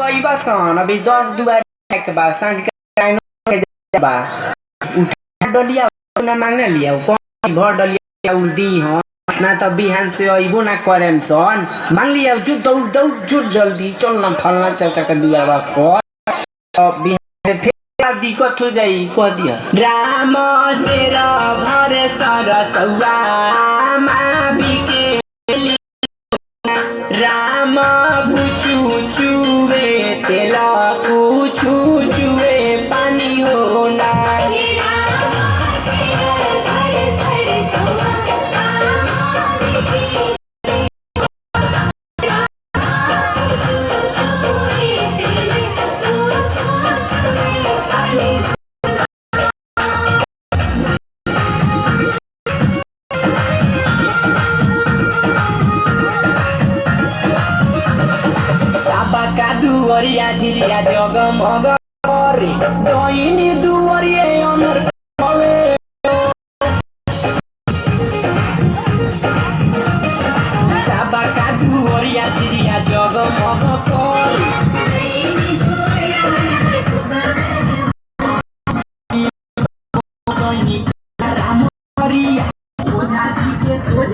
गई बसन अभी 10 दुआरी के बाद सांझ के बा उठा डलिया ना मांगने लिया कौन भर डलिया उल्दी हो ना तो बिहान से अइबो ना करेम सन मांग लिया जो दौड़ दौड़ जो जल्दी चल ना फलना चाचा के दुआरा पर बिहान फिर दिक्कत हो जाई कह दिया राम शेर भरे सरसौआ मावी के राम कुछु चुवे तेला कुछु चुवे पानी होना दुवरिया झिझिया जगमग करे दहिनी दुवरिया अनर कवे साबा का दुवरिया झिझिया जगमग